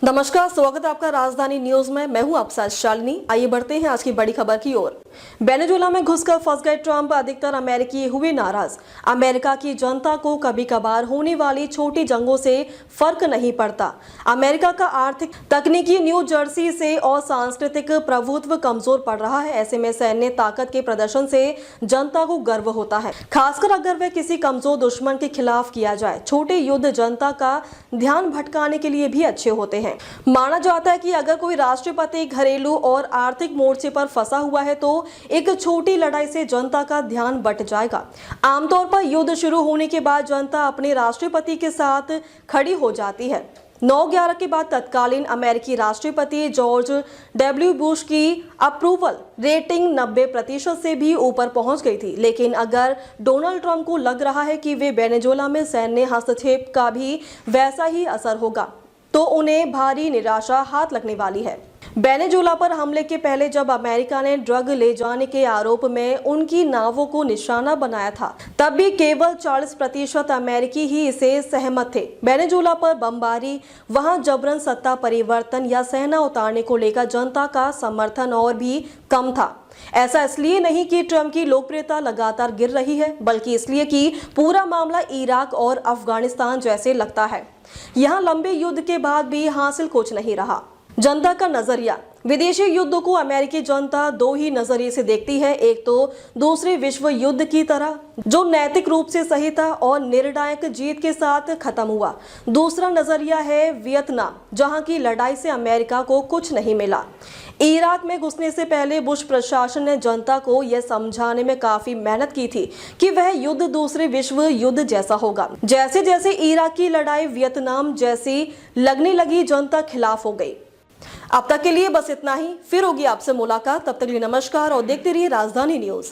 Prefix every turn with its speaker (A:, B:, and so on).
A: नमस्कार, स्वागत है आपका राजधानी न्यूज में। मैं हूं आपके साथ शालिनी। आइए बढ़ते हैं आज की बड़ी खबर की ओर। वेनेजुएला में घुसकर फंस गए ट्रंप, अधिकतर अमेरिकी हुए नाराज। अमेरिका की जनता को कभी कभार होने वाली छोटी जंगों से फर्क नहीं पड़ता। अमेरिका का आर्थिक, तकनीकी, न्यू जर्सी से और सांस्कृतिक प्रभुत्व कमजोर पड़ रहा है। ऐसे में सैन्य ताकत के प्रदर्शन से जनता को गर्व होता है, खासकर अगर वह किसी कमजोर दुश्मन के खिलाफ किया जाए। छोटे युद्ध जनता का ध्यान भटकाने के लिए भी अच्छे होते हैं। माना जाता है कि अगर कोई राष्ट्रपति घरेलू और आर्थिक मोर्चे पर फंसा हुआ है तो एक छोटी लड़ाई से जनता का ध्यान बट जाएगा। आमतौर पर युद्ध शुरू होने के बाद जनता अपने राष्ट्रपति के साथ खड़ी हो जाती है। 9/11 के बाद तत्कालीन अमेरिकी राष्ट्रपति जॉर्ज डब्ल्यू बुश की अप्रूवल रेटिंग 90% से भी ऊपर पहुंच गई थी। लेकिन अगर डोनाल्ड ट्रंप को लग रहा है कि वे वेनेजुएला में सैन्य हस्तक्षेप का भी वैसा ही असर होगा, तो उन्हें भारी निराशा हाथ लगने वाली है। वेनेजुएला पर हमले के पहले जब अमेरिका ने ड्रग ले जाने के आरोप में उनकी नावों को निशाना बनाया था, तब भी केवल 40% अमेरिकी ही इसे सहमत थे। वेनेजुएला पर बमबारी, वहां जबरन सत्ता परिवर्तन या सेना उतारने को लेकर जनता का समर्थन और भी कम था। ऐसा इसलिए नहीं कि ट्रंप की लोकप्रियता लगातार गिर रही है, बल्कि इसलिए कि पूरा मामला इराक और अफगानिस्तान जैसे लगता है। यहाँ लंबे युद्ध के बाद भी हासिल कुछ नहीं रहा। जनता का नजरिया। विदेशी युद्धों को अमेरिकी जनता दो ही नजरिए से देखती है। एक तो दूसरे विश्व युद्ध की तरह, जो नैतिक रूप से सही था और निर्णायक जीत के साथ खत्म हुआ। दूसरा नजरिया है वियतनाम, जहां की लड़ाई से अमेरिका को कुछ नहीं मिला। इराक में घुसने से पहले बुश प्रशासन ने जनता को यह समझाने में काफी मेहनत की थी कि वह युद्ध दूसरे विश्व युद्ध जैसा होगा। जैसे जैसे इराक की लड़ाई वियतनाम जैसी लगने लगी, जनता खिलाफ हो गई। अब तक के लिए बस इतना ही। फिर होगी आपसे मुलाकात, तब तक के लिए नमस्कार और देखते रहिए राजधानी न्यूज।